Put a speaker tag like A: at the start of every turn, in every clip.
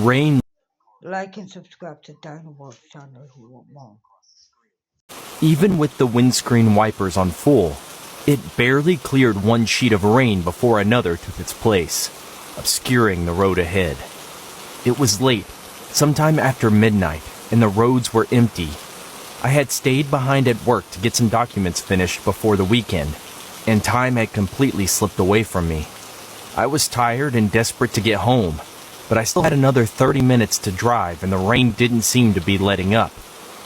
A: Rain.
B: Like and subscribe to Dynawatch channel if you want more.
A: Even with the windscreen wipers on full, it barely cleared one sheet of rain before another took its place, obscuring the road ahead. It was late, sometime after midnight, and the roads were empty. I had stayed behind at work to get some documents finished before the weekend, and time had completely slipped away from me. I was tired and desperate to get home, but I still had another 30 minutes to drive, and the rain didn't seem to be letting up.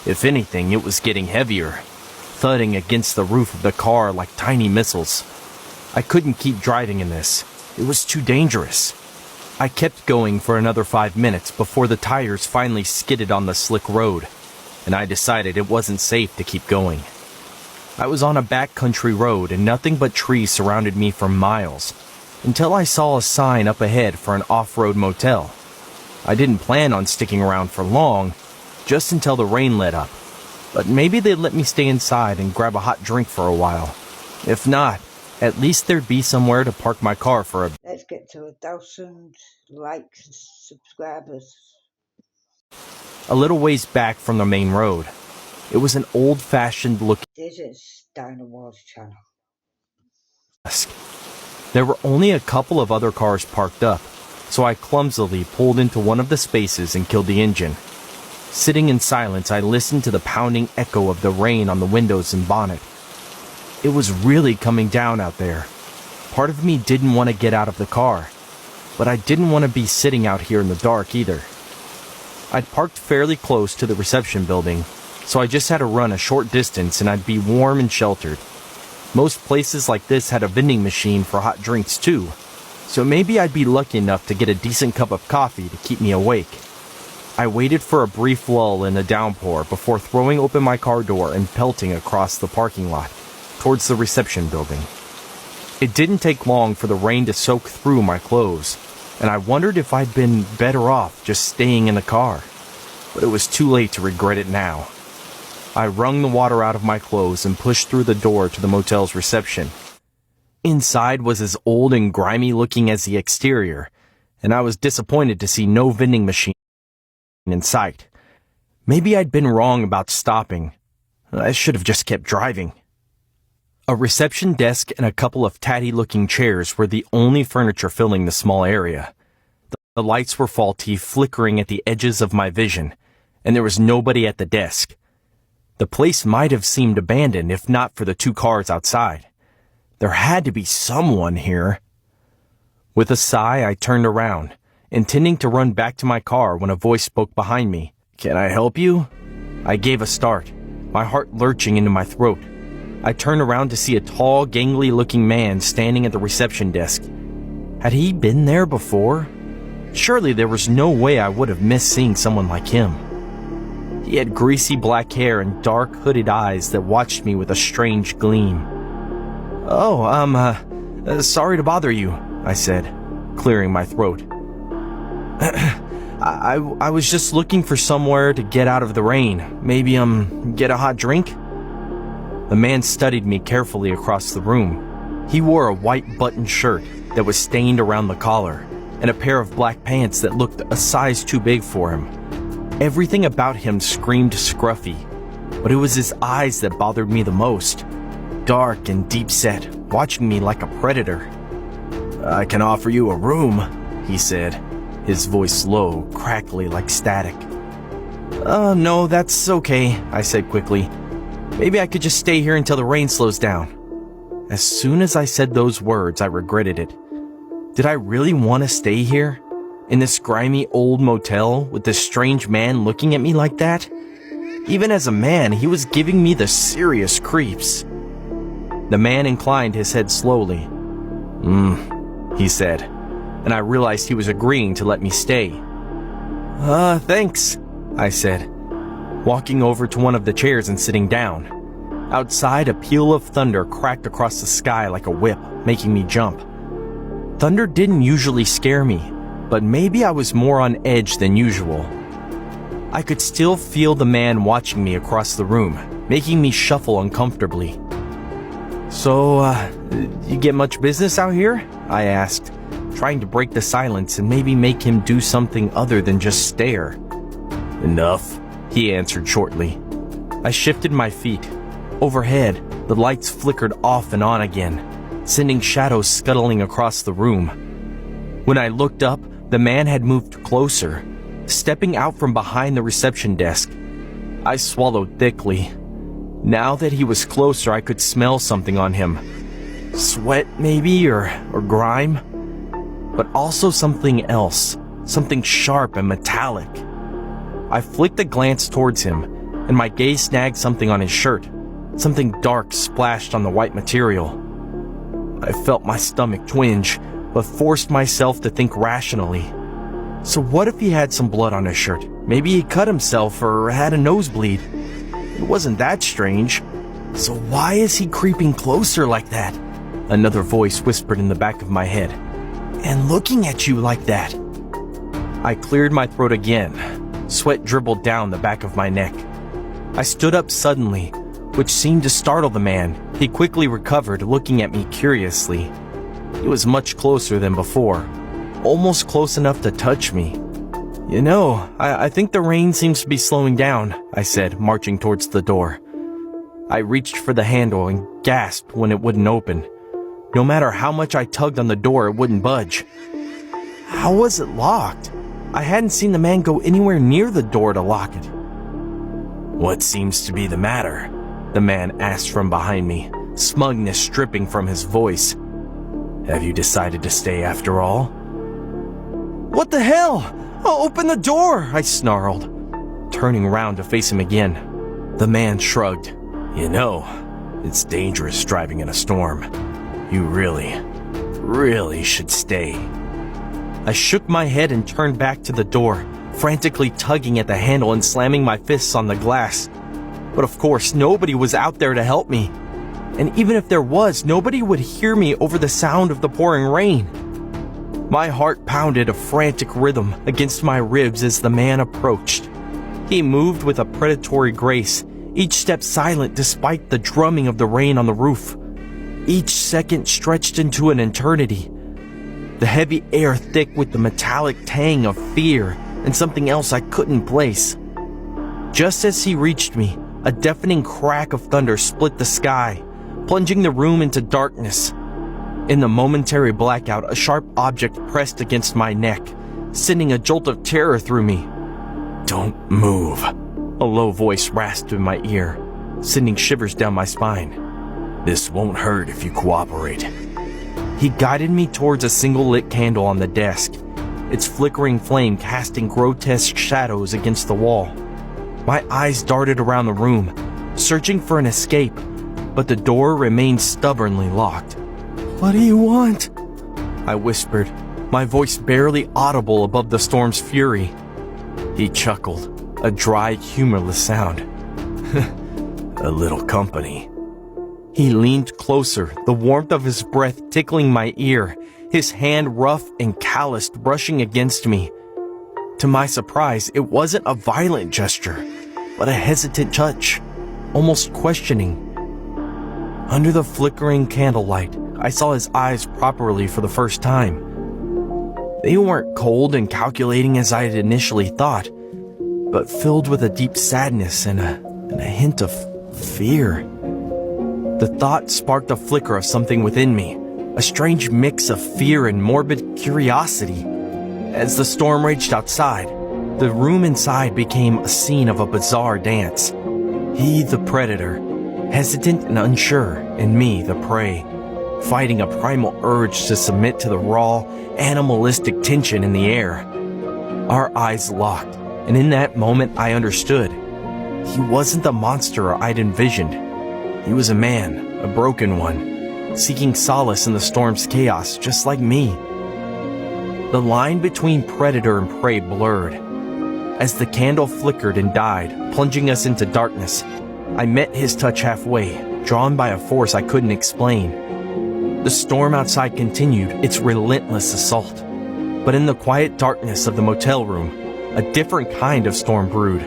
A: If anything, it was getting heavier, thudding against the roof of the car like tiny missiles. I couldn't keep driving in this. It was too dangerous. I kept going for another 5 minutes before the tires finally skidded on the slick road, and I decided it wasn't safe to keep going. I was on a backcountry road and nothing but trees surrounded me for miles, until I saw a sign up ahead for an off-road motel. I didn't plan on sticking around for long, just until the rain let up. But maybe they'd let me stay inside and grab a hot drink for a while. If not, at least there'd be somewhere to park my car for a bit.
B: Let's get to 1,000 likes and subscribers.
A: A little ways back from the main road. It was an old-fashioned looking
B: This is Dynawatch channel.
A: desk. There were only a couple of other cars parked up, so I clumsily pulled into one of the spaces and killed the engine. Sitting in silence, I listened to the pounding echo of the rain on the windows and bonnet. It was really coming down out there. Part of me didn't want to get out of the car, but I didn't want to be sitting out here in the dark either. I'd parked fairly close to the reception building, so I just had to run a short distance and I'd be warm and sheltered. Most places like this had a vending machine for hot drinks too, so maybe I'd be lucky enough to get a decent cup of coffee to keep me awake. I waited for a brief lull in the downpour before throwing open my car door and pelting across the parking lot, towards the reception building. It didn't take long for the rain to soak through my clothes, and I wondered if I'd been better off just staying in the car. But it was too late to regret it now. I wrung the water out of my clothes and pushed through the door to the motel's reception. Inside was as old and grimy looking as the exterior, and I was disappointed to see no vending machine in sight. Maybe I'd been wrong about stopping. I should have just kept driving. A reception desk and a couple of tatty-looking chairs were the only furniture filling the small area. The lights were faulty, flickering at the edges of my vision, and there was nobody at the desk. The place might have seemed abandoned if not for the two cars outside. There had to be someone here. With a sigh, I turned around, intending to run back to my car when a voice spoke behind me. "Can I help you?" I gave a start, my heart lurching into my throat. I turned around to see a tall, gangly-looking man standing at the reception desk. Had he been there before? Surely there was no way I would have missed seeing someone like him. He had greasy black hair and dark, hooded eyes that watched me with a strange gleam. "Oh, sorry to bother you," I said, clearing my throat. I was just looking for somewhere to get out of the rain. Maybe, get a hot drink?" The man studied me carefully across the room. He wore a white button shirt that was stained around the collar, and a pair of black pants that looked a size too big for him. Everything about him screamed scruffy, but it was his eyes that bothered me the most. Dark and deep-set, watching me like a predator. "I can offer you a room," he said, his voice low, crackly like static. No, that's okay," I said quickly. "Maybe I could just stay here until the rain slows down." As soon as I said those words, I regretted it. Did I really want to stay here? In this grimy old motel with this strange man looking at me like that? Even as a man, he was giving me the serious creeps. The man inclined his head slowly. He said, and I realized he was agreeing to let me stay. Thanks," I said, walking over to one of the chairs and sitting down. Outside, a peal of thunder cracked across the sky like a whip, making me jump. Thunder didn't usually scare me, but maybe I was more on edge than usual. I could still feel the man watching me across the room, making me shuffle uncomfortably. "So, you get much business out here?" I asked, trying to break the silence and maybe make him do something other than just stare. "Enough," he answered shortly. I shifted my feet. Overhead, the lights flickered off and on again, sending shadows scuttling across the room. When I looked up, the man had moved closer, stepping out from behind the reception desk. I swallowed thickly. Now that he was closer, I could smell something on him. Sweat, maybe, or grime? But also something else, something sharp and metallic. I flicked a glance towards him, and my gaze snagged something on his shirt, something dark splashed on the white material. I felt my stomach twinge, but forced myself to think rationally. So what if he had some blood on his shirt? Maybe he cut himself or had a nosebleed. It wasn't that strange. So why is he creeping closer like that? Another voice whispered in the back of my head. And looking at you like that. I cleared my throat again. Sweat dribbled down the back of my neck. I stood up suddenly, which seemed to startle the man. He quickly recovered, looking at me curiously. He was much closer than before, almost close enough to touch me. "You know, I think the rain seems to be slowing down," I said, marching towards the door. I reached for the handle and gasped when it wouldn't open. No matter how much I tugged on the door, it wouldn't budge. How was it locked? I hadn't seen the man go anywhere near the door to lock it. "What seems to be the matter?" the man asked from behind me, smugness dripping from his voice. "Have you decided to stay after all?" "What the hell? Open the door!" I snarled, turning around to face him again. The man shrugged. "You know, it's dangerous driving in a storm. You really should stay." I shook my head and turned back to the door, frantically tugging at the handle and slamming my fists on the glass. But of course, nobody was out there to help me. And even if there was, nobody would hear me over the sound of the pouring rain. My heart pounded a frantic rhythm against my ribs as the man approached. He moved with a predatory grace, each step silent despite the drumming of the rain on the roof. Each second stretched into an eternity. The heavy air thick with the metallic tang of fear and something else I couldn't place. Just as he reached me, a deafening crack of thunder split the sky, plunging the room into darkness. In the momentary blackout, a sharp object pressed against my neck, sending a jolt of terror through me. "Don't move," a low voice rasped in my ear, sending shivers down my spine. "This won't hurt if you cooperate." He guided me towards a single lit candle on the desk, its flickering flame casting grotesque shadows against the wall. My eyes darted around the room, searching for an escape, but the door remained stubbornly locked. "What do you want?" I whispered, my voice barely audible above the storm's fury. He chuckled, a dry, humorless sound. "A little company." He leaned closer, the warmth of his breath tickling my ear, his hand rough and calloused brushing against me. To my surprise, it wasn't a violent gesture, but a hesitant touch, almost questioning. Under the flickering candlelight, I saw his eyes properly for the first time. They weren't cold and calculating as I had initially thought, but filled with a deep sadness and a hint of fear. The thought sparked a flicker of something within me, a strange mix of fear and morbid curiosity. As the storm raged outside, the room inside became a scene of a bizarre dance. He, the predator, hesitant and unsure, and me, the prey, fighting a primal urge to submit to the raw, animalistic tension in the air. Our eyes locked, and in that moment I understood. He wasn't the monster I'd envisioned. He was a man, a broken one, seeking solace in the storm's chaos just like me. The line between predator and prey blurred. As the candle flickered and died, plunging us into darkness, I met his touch halfway, drawn by a force I couldn't explain. The storm outside continued its relentless assault, but in the quiet darkness of the motel room, a different kind of storm brewed.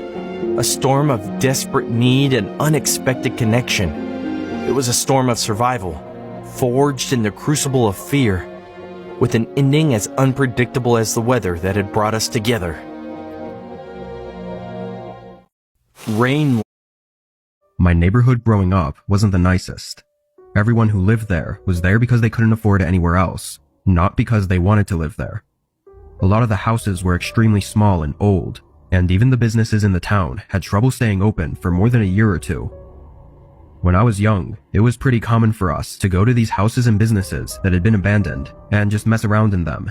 A: A storm of desperate need and unexpected connection. It was a storm of survival, forged in the crucible of fear. with an ending as unpredictable as the weather that had brought us together. Rain.
C: My neighborhood growing up wasn't the nicest. Everyone who lived there was there because they couldn't afford it anywhere else, not because they wanted to live there. A lot of the houses were extremely small and old, and even the businesses in the town had trouble staying open for more than a year or two. When I was young, it was pretty common for us to go to these houses and businesses that had been abandoned and just mess around in them.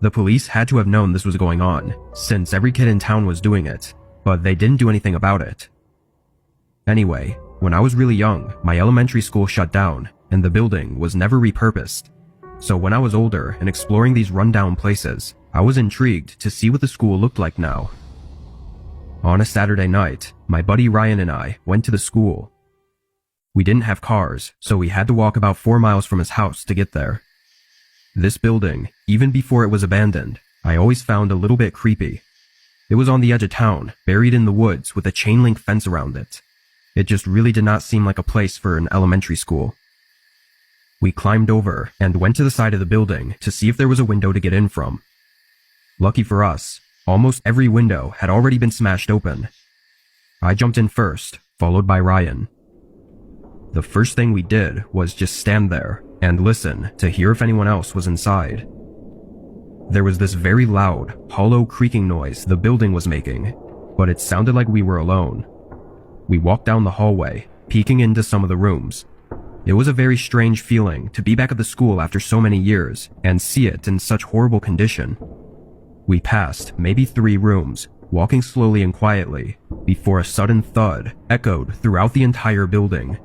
C: The police had to have known this was going on, since every kid in town was doing it, but they didn't do anything about it. Anyway, when I was really young, my elementary school shut down, and the building was never repurposed. So when I was older and exploring these rundown places, I was intrigued to see what the school looked like now. On a Saturday night, my buddy Ryan and I went to the school. We didn't have cars, so we had to walk about 4 miles from his house to get there. This building, even before it was abandoned, I always found a little bit creepy. It was on the edge of town, buried in the woods with a chain link fence around it. It just really did not seem like a place for an elementary school. We climbed over and went to the side of the building to see if there was a window to get in from. Lucky for us, almost every window had already been smashed open. I jumped in first, followed by Ryan. The first thing we did was just stand there and listen to hear if anyone else was inside. There was this very loud, hollow creaking noise the building was making, but it sounded like we were alone. We walked down the hallway, peeking into some of the rooms. It was a very strange feeling to be back at the school after so many years and see it in such horrible condition. We passed maybe 3 rooms, walking slowly and quietly, before a sudden thud echoed throughout the entire building.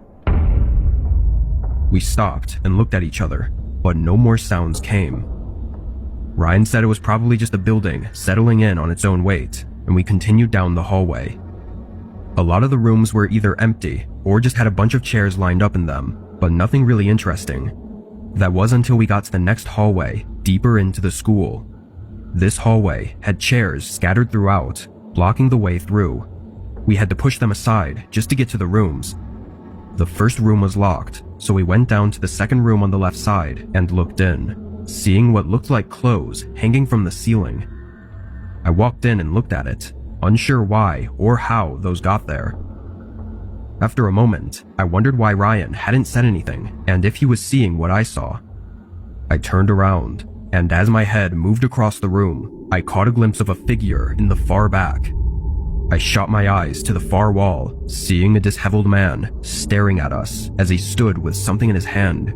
C: We stopped and looked at each other, but no more sounds came. Ryan said it was probably just a building settling in on its own weight, and we continued down the hallway. A lot of the rooms were either empty or just had a bunch of chairs lined up in them, but nothing really interesting. That was until we got to the next hallway, deeper into the school. This hallway had chairs scattered throughout, blocking the way through. We had to push them aside just to get to the rooms. The first room was locked, so we went down to the second room on the left side and looked in, seeing what looked like clothes hanging from the ceiling. I walked in and looked at it, unsure why or how those got there. After a moment, I wondered why Ryan hadn't said anything and if he was seeing what I saw. I turned around, and as my head moved across the room, I caught a glimpse of a figure in the far back. I shot my eyes to the far wall, seeing a disheveled man staring at us as he stood with something in his hand.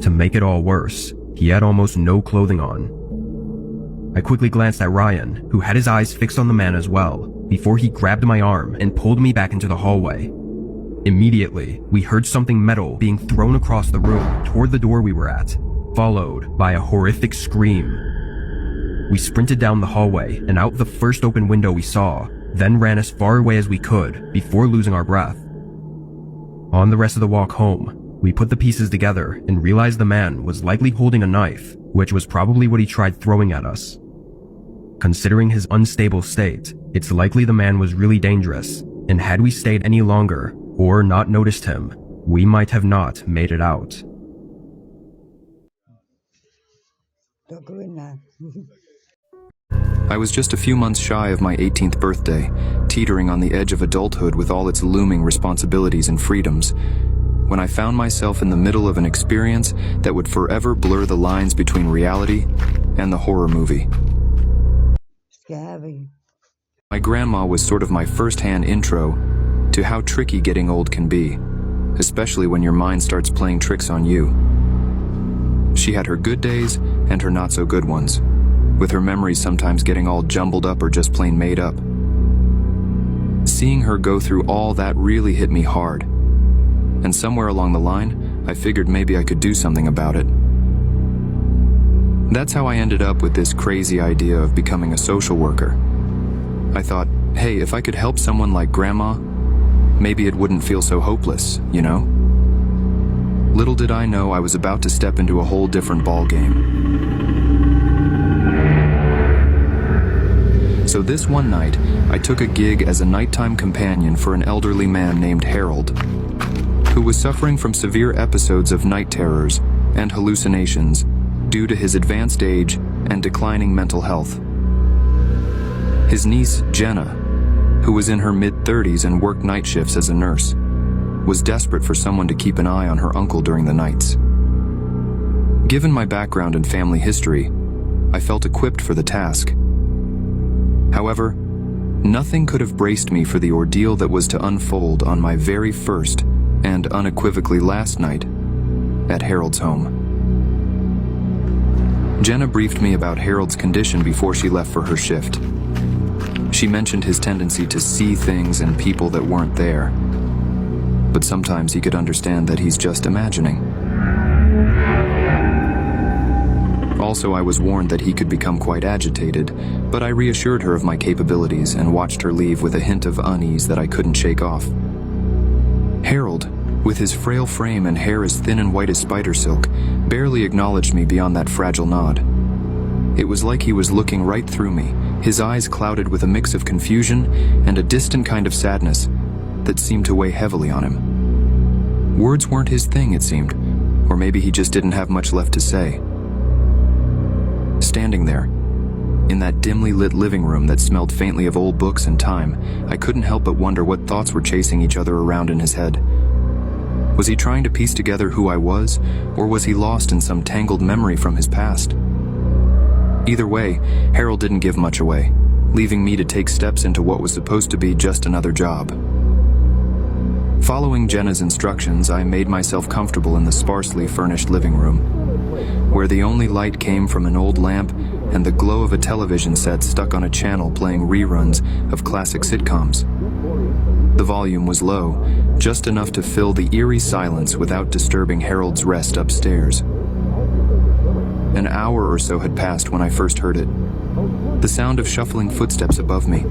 C: To make it all worse, he had almost no clothing on. I quickly glanced at Ryan, who had his eyes fixed on the man as well, before he grabbed my arm and pulled me back into the hallway. Immediately, we heard something metal being thrown across the room toward the door we were at, followed by a horrific scream. We sprinted down the hallway and out the first open window we saw, then ran as far away as we could before losing our breath. On the rest of the walk home, we put the pieces together and realized the man was likely holding a knife, which was probably what he tried throwing at us. Considering his unstable state, it's likely the man was really dangerous, and had we stayed any longer or not noticed him, we might have not made it out.
B: Don't go in there.
D: I was just a few months shy of my 18th birthday, teetering on the edge of adulthood with all its looming responsibilities and freedoms, when I found myself in the middle of an experience that would forever blur the lines between reality and the horror movie.
B: Scary.
D: My grandma was sort of my first-hand intro to how tricky getting old can be, especially when your mind starts playing tricks on you. She had her good days and her not-so-good ones, with her memories sometimes getting all jumbled up or just plain made up. Seeing her go through all that really hit me hard, and somewhere along the line, I figured maybe I could do something about it. That's how I ended up with this crazy idea of becoming a social worker. I thought, hey, if I could help someone like Grandma, maybe it wouldn't feel so hopeless, you know? Little did I know I was about to step into a whole different ballgame. So this one night, I took a gig as a nighttime companion for an elderly man named Harold, who was suffering from severe episodes of night terrors and hallucinations due to his advanced age and declining mental health. His niece, Jenna, who was in her mid-30s and worked night shifts as a nurse, was desperate for someone to keep an eye on her uncle during the nights. Given my background and family history, I felt equipped for the task. However, nothing could have braced me for the ordeal that was to unfold on my very first and unequivocally last night at Harold's home. Jenna briefed me about Harold's condition before she left for her shift. She mentioned his tendency to see things and people that weren't there, but sometimes he could understand that he's just imagining. Also, I was warned that he could become quite agitated, but I reassured her of my capabilities and watched her leave with a hint of unease that I couldn't shake off. Harold, with his frail frame and hair as thin and white as spider silk, barely acknowledged me beyond that fragile nod. It was like he was looking right through me, his eyes clouded with a mix of confusion and a distant kind of sadness that seemed to weigh heavily on him. Words weren't his thing, it seemed, or maybe he just didn't have much left to say. Standing there, in that dimly lit living room that smelled faintly of old books and time, I couldn't help but wonder what thoughts were chasing each other around in his head. Was he trying to piece together who I was, or was he lost in some tangled memory from his past? Either way, Harold didn't give much away, leaving me to take steps into what was supposed to be just another job. Following Jenna's instructions, I made myself comfortable in the sparsely furnished living room, where the only light came from an old lamp and the glow of a television set stuck on a channel playing reruns of classic sitcoms. The volume was low, just enough to fill the eerie silence without disturbing Harold's rest upstairs. An hour or so had passed when I first heard it, the sound of shuffling footsteps above me.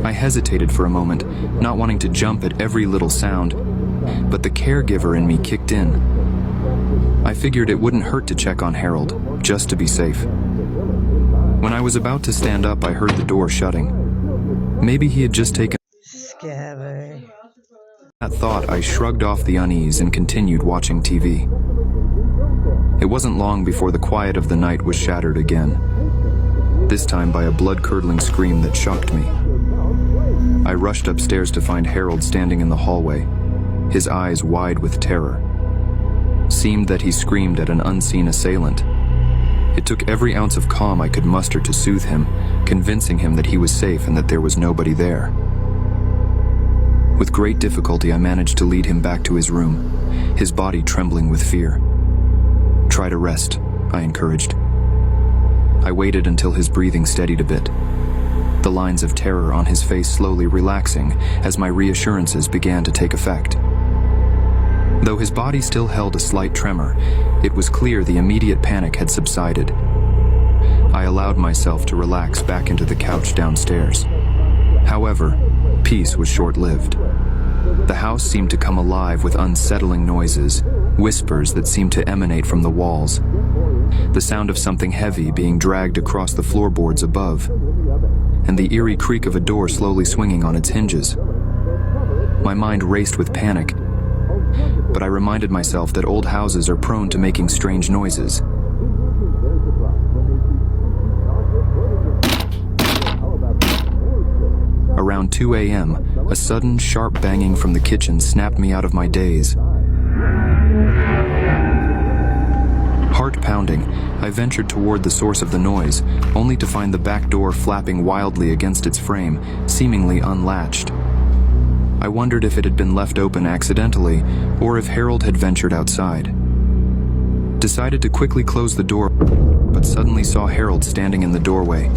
D: I hesitated for a moment, not wanting to jump at every little sound, but the caregiver in me kicked in. I figured it wouldn't hurt to check on Harold, just to be safe. When I was about to stand up, I heard the door shutting. Maybe he had just taken
B: Scary.
D: that thought. I shrugged off the unease and continued watching TV. It wasn't long before the quiet of the night was shattered again, this time by a blood-curdling scream that shocked me. I rushed upstairs to find Harold standing in the hallway, his eyes wide with terror. Seemed that he screamed at an unseen assailant. It took every ounce of calm I could muster to soothe him, convincing him that he was safe and that there was nobody there. With great difficulty, I managed to lead him back to his room, his body trembling with fear. "Try to rest," I encouraged. I waited until his breathing steadied a bit, the lines of terror on his face slowly relaxing as my reassurances began to take effect. Though his body still held a slight tremor, it was clear the immediate panic had subsided. I allowed myself to relax back into the couch downstairs. However, peace was short-lived. The house seemed to come alive with unsettling noises, whispers that seemed to emanate from the walls, the sound of something heavy being dragged across the floorboards above, and the eerie creak of a door slowly swinging on its hinges. My mind raced with panic, but I reminded myself that old houses are prone to making strange noises. Around 2 a.m., a sudden, sharp banging from the kitchen snapped me out of my daze. Heart pounding, I ventured toward the source of the noise, only to find the back door flapping wildly against its frame, seemingly unlatched. I wondered if it had been left open accidentally, or if Harold had ventured outside. Decided to quickly close the door, but suddenly saw Harold standing in the doorway.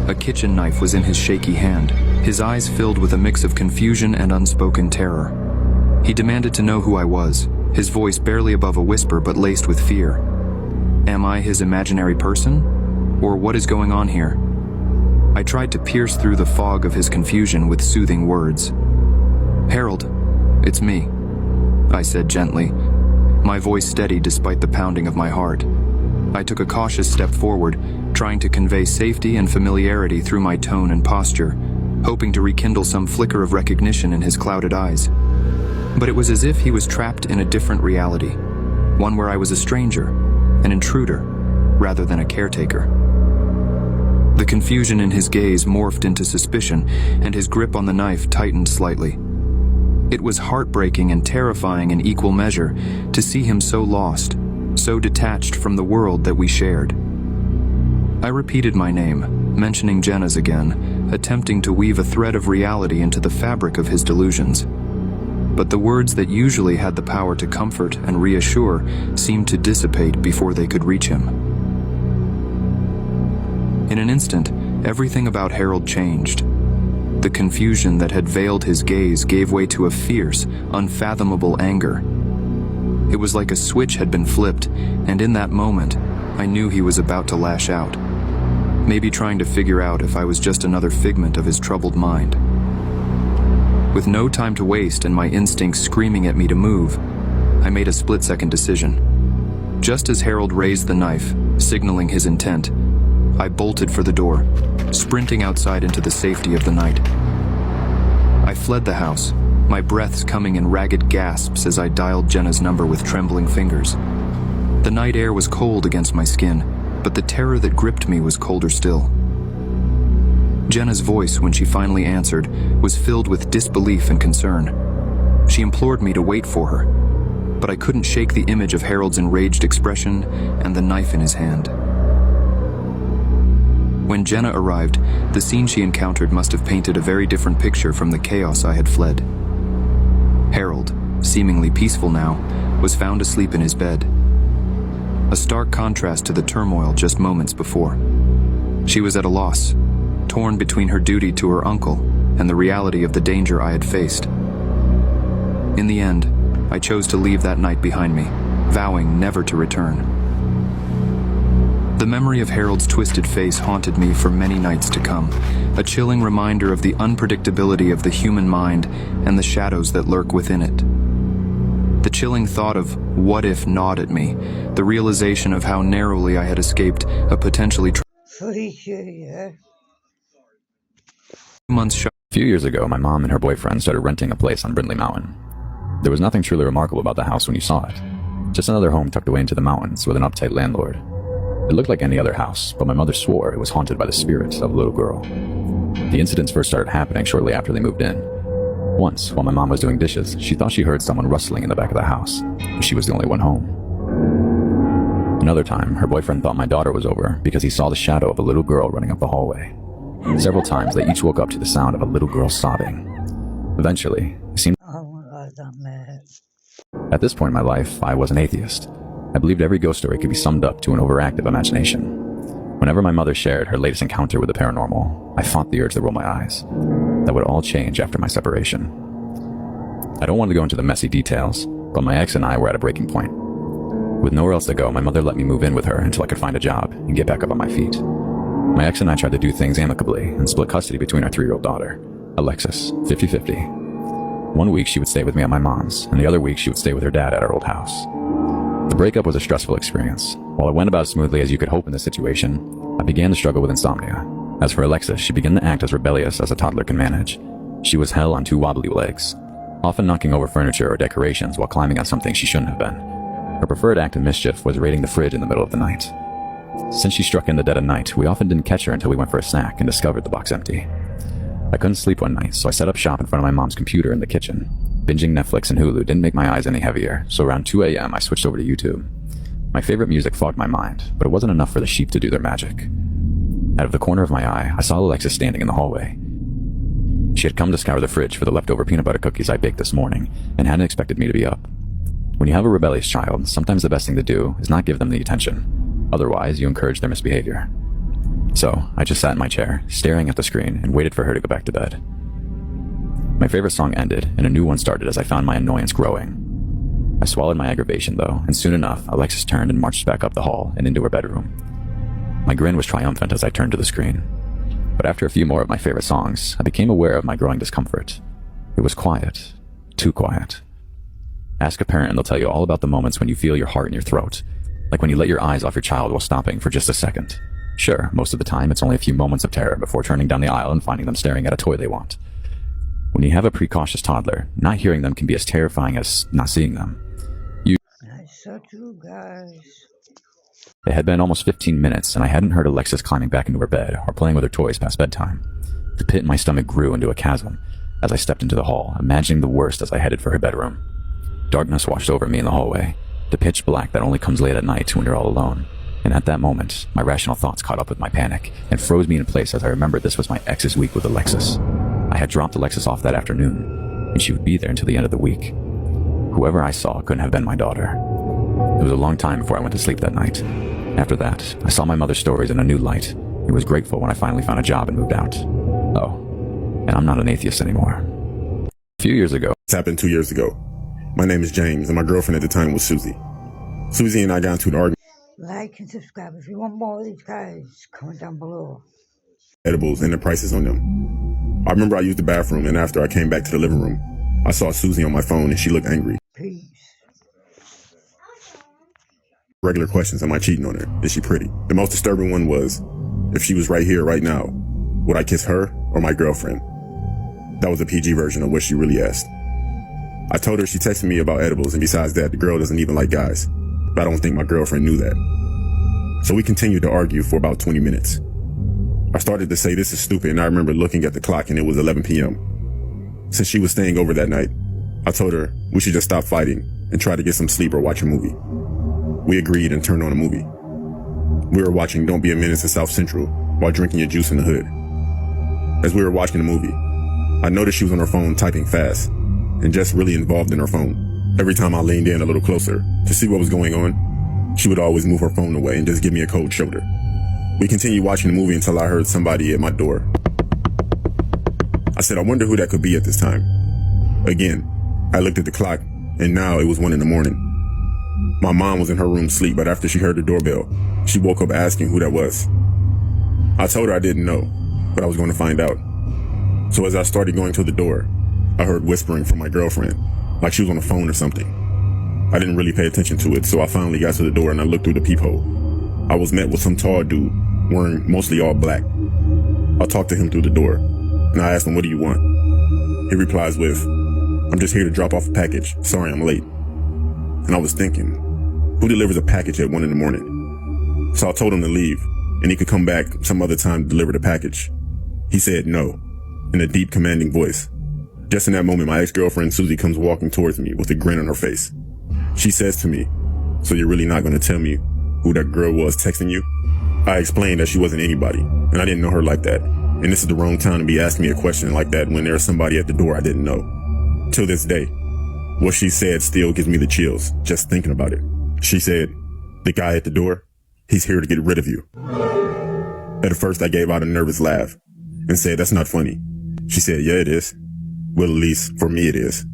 D: A kitchen knife was in his shaky hand, his eyes filled with a mix of confusion and unspoken terror. He demanded to know who I was, his voice barely above a whisper but laced with fear. Am I his imaginary person? Or what is going on here? I tried to pierce through the fog of his confusion with soothing words. "Harold, it's me," I said gently, my voice steady despite the pounding of my heart. I took a cautious step forward, trying to convey safety and familiarity through my tone and posture, hoping to rekindle some flicker of recognition in his clouded eyes. But it was as if he was trapped in a different reality, one where I was a stranger, an intruder, rather than a caretaker. The confusion in his gaze morphed into suspicion, and his grip on the knife tightened slightly. It was heartbreaking and terrifying in equal measure to see him so lost, so detached from the world that we shared. I repeated my name, mentioning Jenna's again, attempting to weave a thread of reality into the fabric of his delusions. But the words that usually had the power to comfort and reassure seemed to dissipate before they could reach him. In an instant, everything about Harold changed. The confusion that had veiled his gaze gave way to a fierce, unfathomable anger. It was like a switch had been flipped, and in that moment, I knew he was about to lash out, maybe trying to figure out if I was just another figment of his troubled mind. With no time to waste and my instincts screaming at me to move, I made a split-second decision. Just as Harold raised the knife, signaling his intent, I bolted for the door, sprinting outside into the safety of the night. I fled the house, my breaths coming in ragged gasps as I dialed Jenna's number with trembling fingers. The night air was cold against my skin, but the terror that gripped me was colder still. Jenna's voice, when she finally answered, was filled with disbelief and concern. She implored me to wait for her, but I couldn't shake the image of Harold's enraged expression and the knife in his hand. When Jenna arrived, the scene she encountered must have painted a very different picture from the chaos I had fled. Harold, seemingly peaceful now, was found asleep in his bed. A stark contrast to the turmoil just moments before. She was at a loss, torn between her duty to her uncle and the reality of the danger I had faced. In the end, I chose to leave that night behind me, vowing never to return. The memory of Harold's twisted face haunted me for many nights to come, a chilling reminder of the unpredictability of the human mind and the shadows that lurk within it. The chilling thought of what if gnawed at me, the realization of how narrowly I had escaped a potentially
B: Freaky, yeah.
D: months shot.
E: A few years ago, my mom and her boyfriend started renting a place on Brindley Mountain. There was nothing truly remarkable about the house when you saw it. Just another home tucked away into the mountains with an uptight landlord. It looked like any other house, but my mother swore it was haunted by the spirit of a little girl. The incidents first started happening shortly after they moved in. Once, while my mom was doing dishes, she thought she heard someone rustling in the back of the house, but she was the only one home. Another time, her boyfriend thought my daughter was over because he saw the shadow of a little girl running up the hallway. Several times, they each woke up to the sound of a little girl sobbing. Eventually, it seemed
B: I won't like that, mate.
E: at this point in my life, I was an atheist. I believed every ghost story could be summed up to an overactive imagination. Whenever my mother shared her latest encounter with the paranormal, I fought the urge to roll my eyes. That would all change after my separation. I don't want to go into the messy details, but my ex and I were at a breaking point. With nowhere else to go, my mother let me move in with her until I could find a job and get back up on my feet. My ex and I tried to do things amicably and split custody between our 3-year-old daughter, Alexis, 50-50. One week she would stay with me at my mom's, and the other week she would stay with her dad at our old house. The breakup was a stressful experience. While it went about as smoothly as you could hope in this situation, I began to struggle with insomnia. As for Alexis, she began to act as rebellious as a toddler can manage. She was hell on 2 wobbly legs, often knocking over furniture or decorations while climbing on something she shouldn't have been. Her preferred act of mischief was raiding the fridge in the middle of the night. Since she struck in the dead of night, we often didn't catch her until we went for a snack and discovered the box empty. I couldn't sleep one night, so I set up shop in front of my mom's computer in the kitchen. Binging Netflix and Hulu didn't make my eyes any heavier, so around 2 a.m. I switched over to YouTube. My favorite music fogged my mind, but it wasn't enough for the sheep to do their magic. Out of the corner of my eye, I saw Alexis standing in the hallway. She had come to scour the fridge for the leftover peanut butter cookies I baked this morning, and hadn't expected me to be up. When you have a rebellious child, sometimes the best thing to do is not give them the attention. Otherwise, you encourage their misbehavior. So, I just sat in my chair, staring at the screen, and waited for her to go back to bed. My favorite song ended, and a new one started as I found my annoyance growing. I swallowed my aggravation, though, and soon enough, Alexis turned and marched back up the hall and into her bedroom. My grin was triumphant as I turned to the screen. But after a few more of my favorite songs, I became aware of my growing discomfort. It was quiet. Too quiet. Ask a parent and they'll tell you all about the moments when you feel your heart in your throat, like when you let your eyes off your child while stopping for just a second. Sure, most of the time it's only a few moments of terror before turning down the aisle and finding them staring at a toy they want. When you have a precautious toddler, not hearing them can be as terrifying as not seeing them.
B: That's so true, guys.
E: It had been almost 15 minutes, and I hadn't heard Alexis climbing back into her bed or playing with her toys past bedtime. The pit in my stomach grew into a chasm as I stepped into the hall, imagining the worst as I headed for her bedroom. Darkness washed over me in the hallway, the pitch black that only comes late at night when you're all alone. And at that moment, my rational thoughts caught up with my panic and froze me in place as I remembered this was my ex's week with Alexis. I had dropped Alexis off that afternoon, and she would be there until the end of the week. Whoever I saw couldn't have been my daughter. It was a long time before I went to sleep that night. After that, I saw my mother's stories in a new light and was grateful when I finally found a job and moved out. Oh, and I'm not an atheist anymore. A few years ago.
F: This happened 2 years ago. My name is James, and my girlfriend at the time was Susie. Susie and I got into an argument.
B: Like and subscribe if you want more of these guys. Comment down below.
F: Edibles and the prices on them. I remember I used the bathroom, and after I came back to the living room, I saw Susie on my phone and she looked angry.
B: Peace.
F: Regular questions, am I cheating on her? Is she pretty? The most disturbing one was, if she was right here, right now, would I kiss her or my girlfriend? That was a PG version of what she really asked. I told her she texted me about edibles, and besides that, the girl doesn't even like guys. But I don't think my girlfriend knew that. So we continued to argue for about 20 minutes. I started to say this is stupid, and I remember looking at the clock and it was 11 p.m. Since she was staying over that night, I told her we should just stop fighting and try to get some sleep or watch a movie. We agreed and turned on a movie. We were watching Don't Be a Menace to South Central while drinking your juice in the hood. As we were watching the movie, I noticed she was on her phone typing fast and just really involved in her phone. Every time I leaned in a little closer to see what was going on, she would always move her phone away and just give me a cold shoulder. We continued watching the movie until I heard somebody at my door. I said, I wonder who that could be at this time. Again, I looked at the clock, and now it was 1 a.m. My mom was in her room asleep, but after she heard the doorbell, she woke up asking who that was. I told her I didn't know, but I was going to find out. So as I started going to the door, I heard whispering from my girlfriend, like she was on the phone or something. I didn't really pay attention to it, so I finally got to the door and I looked through the peephole. I was met with some tall dude, wearing mostly all black. I talked to him through the door, and I asked him, what do you want? He replies with, I'm just here to drop off a package. Sorry I'm late. And I was thinking, who delivers a package at 1 a.m? So I told him to leave, and he could come back some other time to deliver the package. He said no, in a deep, commanding voice. Just in that moment, my ex-girlfriend Susie comes walking towards me with a grin on her face. She says to me, so you're really not going to tell me who that girl was texting you? I explained that she wasn't anybody, and I didn't know her like that. And this is the wrong time to be asking me a question like that when there's somebody at the door I didn't know. Till this day, what she said still gives me the chills, just thinking about it. She said, the guy at the door, he's here to get rid of you. At first, I gave out a nervous laugh and said, that's not funny. She said, yeah, it is. Well, at least for me it is.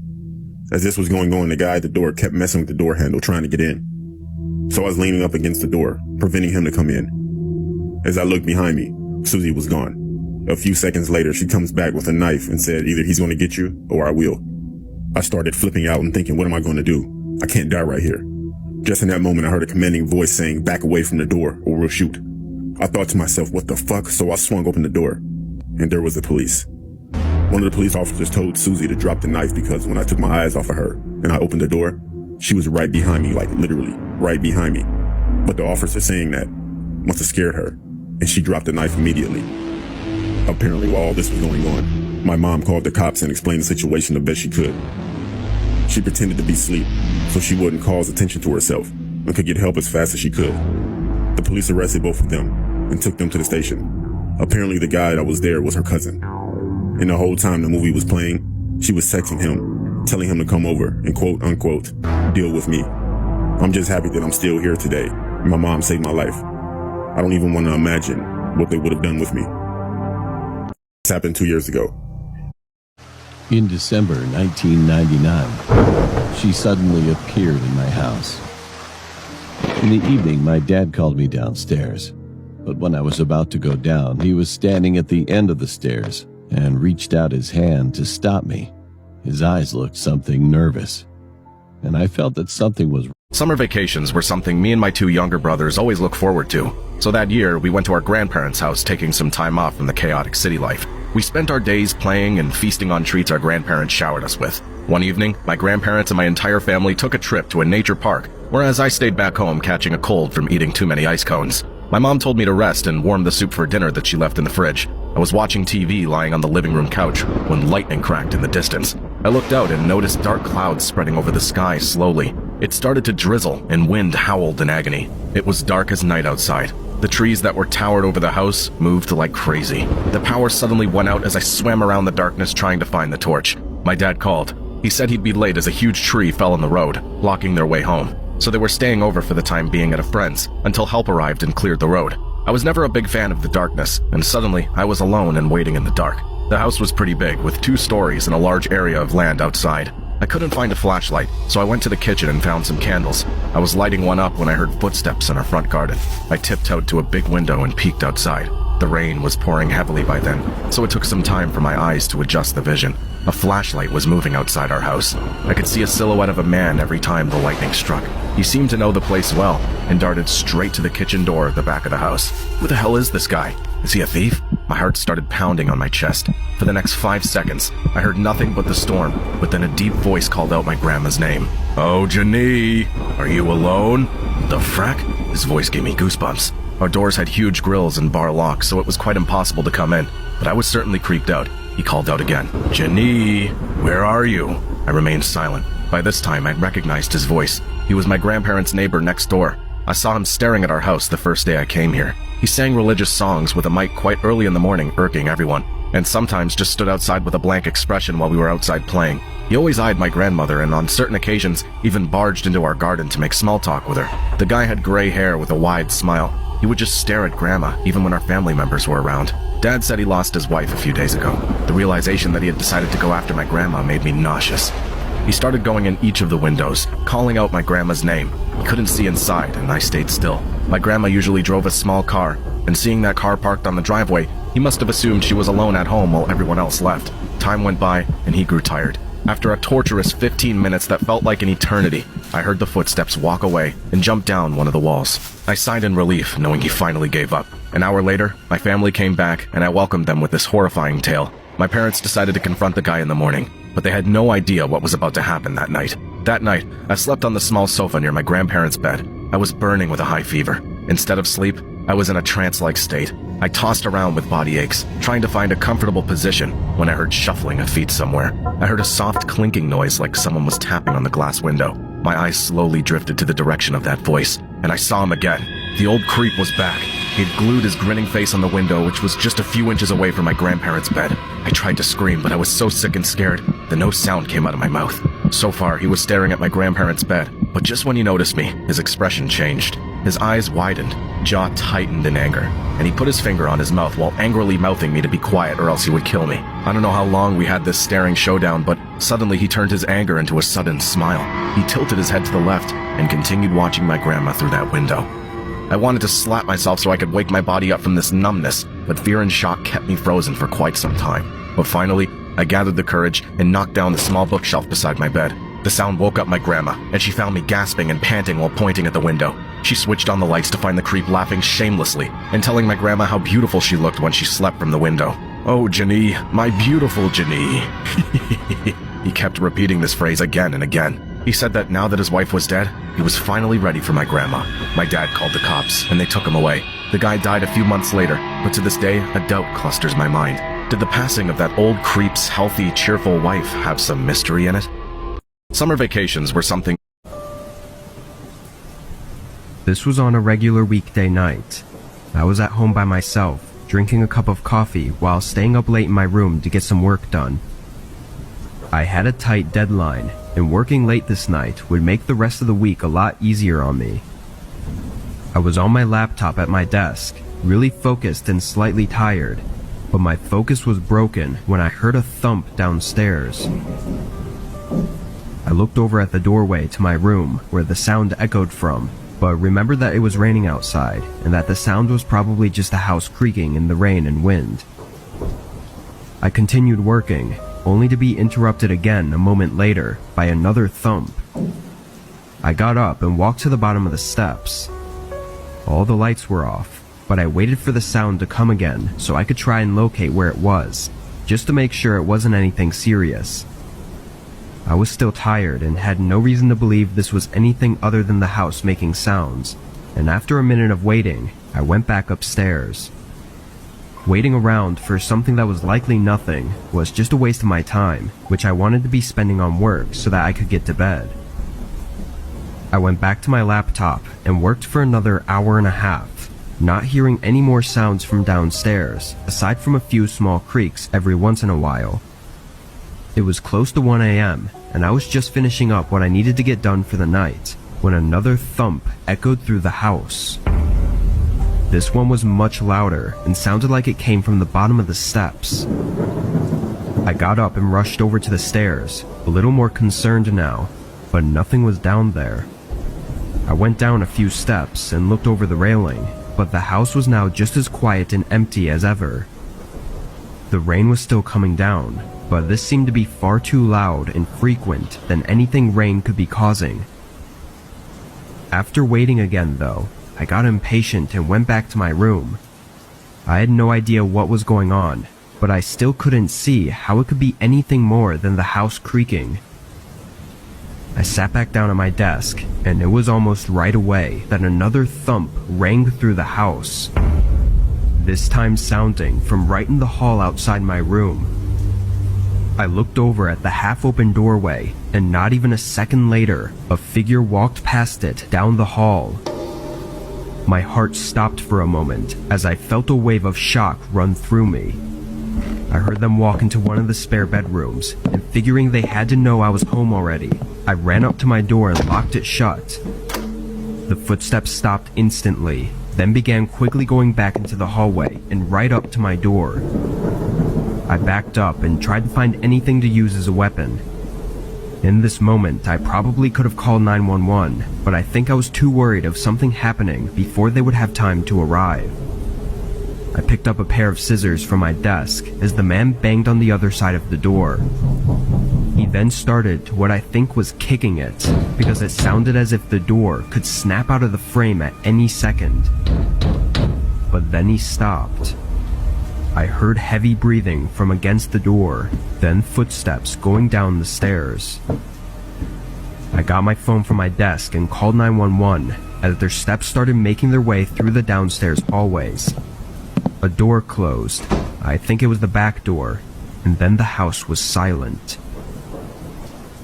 F: As this was going on, the guy at the door kept messing with the door handle, trying to get in. So I was leaning up against the door, preventing him to come in. As I looked behind me, Susie was gone. A few seconds later, she comes back with a knife and said, either he's going to get you or I will. I started flipping out and thinking, what am I going to do? I can't die right here. Just in that moment, I heard a commanding voice saying, back away from the door or we'll shoot. I thought to myself, what the fuck? So I swung open the door, and there was the police. One of the police officers told Susie to drop the knife because when I took my eyes off of her and I opened the door, she was right behind me, like literally right behind me. But the officer saying that must have scared her, and she dropped the knife immediately. Apparently, while all this was going on, my mom called the cops and explained the situation the best she could. She pretended to be asleep so she wouldn't cause attention to herself and could get help as fast as she could. The police arrested both of them and took them to the station. Apparently, the guy that was there was her cousin. And the whole time the movie was playing, she was texting him, telling him to come over and quote unquote, deal with me. I'm just happy that I'm still here today. My mom saved my life. I don't even want to imagine what they would have done with me. This happened 2 years ago.
G: In December 1999, she suddenly appeared in my house. In the evening, my dad called me downstairs, but when I was about to go down, he was standing at the end of the stairs and reached out his hand to stop me. His eyes looked something nervous, and I felt that something was wrong.
H: Summer vacations were something me and my two younger brothers always looked forward to. So that year, we went to our grandparents' house, taking some time off from the chaotic city life. We spent our days playing and feasting on treats our grandparents showered us with. One evening, my grandparents and my entire family took a trip to a nature park whereas I stayed back home catching a cold from eating too many ice cones. My mom told me to rest and warm the soup for dinner that she left in the fridge. I was watching TV lying on the living room couch when lightning cracked in the distance. I looked out and noticed dark clouds spreading over the sky slowly. It started to drizzle and wind howled in agony. It was dark as night outside. The trees that were towered over the house moved like crazy. The power suddenly went out as I swam around the darkness trying to find the torch. My dad called. He said he'd be late as a huge tree fell on the road, blocking their way home. So they were staying over for the time being at a friend's until help arrived and cleared the road. I was never a big fan of the darkness, and suddenly I was alone and waiting in the dark. The house was pretty big, with 2 stories and a large area of land outside. I couldn't find a flashlight, so I went to the kitchen and found some candles. I was lighting one up when I heard footsteps in our front garden. I tiptoed to a big window and peeked outside. The rain was pouring heavily by then, so it took some time for my eyes to adjust the vision. A flashlight was moving outside our house. I could see a silhouette of a man every time the lightning struck. He seemed to know the place well and darted straight to the kitchen door at the back of the house. Who the hell is this guy? Is he a thief? My heart started pounding on my chest. For the next 5 seconds, I heard nothing but the storm, but then a deep voice called out my grandma's name. "Oh, Janie, are you alone?" The frack? His voice gave me goosebumps. Our doors had huge grills and bar locks, so it was quite impossible to come in, but I was certainly creeped out. He called out again. "Janie, where are you?" I remained silent. By this time, I recognized his voice. He was my grandparents' neighbor next door. I saw him staring at our house the first day I came here. He sang religious songs with a mic quite early in the morning, irking everyone, and sometimes just stood outside with a blank expression while we were outside playing. He always eyed my grandmother and on certain occasions even barged into our garden to make small talk with her. The guy had gray hair with a wide smile. He would just stare at Grandma even when our family members were around. Dad said he lost his wife a few days ago. The realization that he had decided to go after my grandma made me nauseous. He started going in each of the windows, calling out my grandma's name. He couldn't see inside, and I stayed still. My grandma usually drove a small car, and seeing that car parked on the driveway, he must have assumed she was alone at home while everyone else left. Time went by, and he grew tired. After a torturous 15 minutes that felt like an eternity, I heard the footsteps walk away and jump down one of the walls. I sighed in relief, knowing he finally gave up. An hour later, my family came back, and I welcomed them with this horrifying tale. My parents decided to confront the guy in the morning, but they had no idea what was about to happen that night. That night, I slept on the small sofa near my grandparents' bed. I was burning with a high fever. Instead of sleep, I was in a trance-like state. I tossed around with body aches, trying to find a comfortable position when I heard shuffling of feet somewhere. I heard a soft clinking noise like someone was tapping on the glass window. My eyes slowly drifted to the direction of that voice, and I saw him again. The old creep was back. He'd glued his grinning face on the window, which was just a few inches away from my grandparents' bed. I tried to scream, but I was so sick and scared that no sound came out of my mouth. So far, he was staring at my grandparents' bed, but just when he noticed me, his expression changed. His eyes widened, jaw tightened in anger, and he put his finger on his mouth while angrily mouthing me to be quiet or else he would kill me. I don't know how long we had this staring showdown, but suddenly he turned his anger into a sudden smile. He tilted his head to the left and continued watching my grandma through that window. I wanted to slap myself so I could wake my body up from this numbness, but fear and shock kept me frozen for quite some time. But finally, I gathered the courage and knocked down the small bookshelf beside my bed. The sound woke up my grandma, and she found me gasping and panting while pointing at the window. She switched on the lights to find the creep laughing shamelessly and telling my grandma how beautiful she looked when she slept from the window. "Oh, Janie, my beautiful Janie." He kept repeating this phrase again and again. He said that now that his wife was dead, he was finally ready for my grandma. My dad called the cops, and they took him away. The guy died a few months later, but to this day, a doubt clusters my mind. Did the passing of that old creep's healthy, cheerful wife have some mystery in it? Summer vacations were something.
C: This was on a regular weekday night. I was at home by myself, drinking a cup of coffee while staying up late in my room to get some work done. I had a tight deadline, and working late this night would make the rest of the week a lot easier on me. I was on my laptop at my desk, really focused and slightly tired, but my focus was broken when I heard a thump downstairs. I looked over at the doorway to my room where the sound echoed from, but remembered that it was raining outside and that the sound was probably just the house creaking in the rain and wind. I continued working, only to be interrupted again a moment later by another thump. I got up and walked to the bottom of the steps. All the lights were off, but I waited for the sound to come again so I could try and locate where it was, just to make sure it wasn't anything serious. I was still tired and had no reason to believe this was anything other than the house making sounds, and after a minute of waiting, I went back upstairs. Waiting around for something that was likely nothing was just a waste of my time, which I wanted to be spending on work so that I could get to bed. I went back to my laptop and worked for another hour and a half, not hearing any more sounds from downstairs, aside from a few small creaks every once in a while. It was close to 1 a.m., and I was just finishing up what I needed to get done for the night, when another thump echoed through the house. This one was much louder and sounded like it came from the bottom of the steps. I got up and rushed over to the stairs, a little more concerned now, but nothing was down there. I went down a few steps and looked over the railing, but the house was now just as quiet and empty as ever. The rain was still coming down, but this seemed to be far too loud and frequent than anything rain could be causing. After waiting again though, I got impatient and went back to my room. I had no idea what was going on, but I still couldn't see how it could be anything more than the house creaking. I sat back down at my desk, and it was almost right away that another thump rang through the house, this time sounding from right in the hall outside my room. I looked over at the half-open doorway, and not even a second later, a figure walked past it down the hall. My heart stopped for a moment as I felt a wave of shock run through me. I heard them walk into one of the spare bedrooms, and figuring they had to know I was home already, I ran up to my door and locked it shut. The footsteps stopped instantly, then began quickly going back into the hallway and right up to my door. I backed up and tried to find anything to use as a weapon. In this moment, I probably could have called 911, but I think I was too worried of something happening before they would have time to arrive. I picked up a pair of scissors from my desk as the man banged on the other side of the door. He then started what I think was kicking it, because it sounded as if the door could snap out of the frame at any second. But then he stopped. I heard heavy breathing from against the door, then footsteps going down the stairs. I got my phone from my desk and called 911 as their steps started making their way through the downstairs hallways. A door closed, I think it was the back door, and then the house was silent.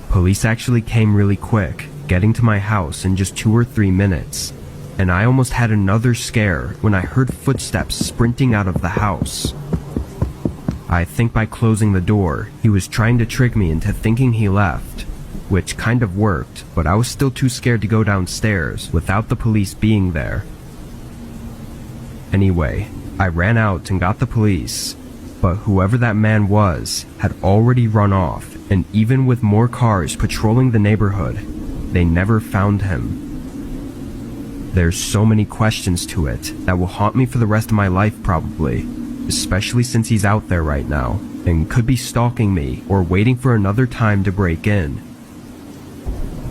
C: Police actually came really quick, getting to my house in just 2 or 3 minutes, and I almost had another scare when I heard footsteps sprinting out of the house. I think by closing the door, he was trying to trick me into thinking he left, which kind of worked, but I was still too scared to go downstairs without the police being there. Anyway, I ran out and got the police, but whoever that man was had already run off, and even with more cars patrolling the neighborhood, they never found him. There's so many questions to it that will haunt me for the rest of my life probably, especially since he's out there right now, and could be stalking me or waiting for another time to break in.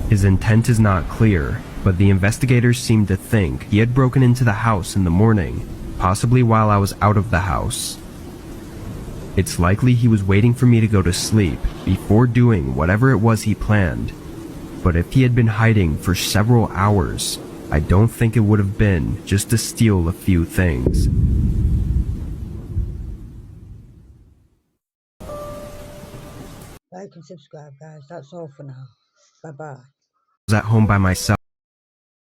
C: His intent is not clear, but the investigators seem to think he had broken into the house in the morning, possibly while I was out of the house. It's likely he was waiting for me to go to sleep before doing whatever it was he planned, but if he had been hiding for several hours, I don't think it would have been just to steal a few things.
B: Like and subscribe, guys. That's all for now. Bye-bye.
C: I was at home by myself.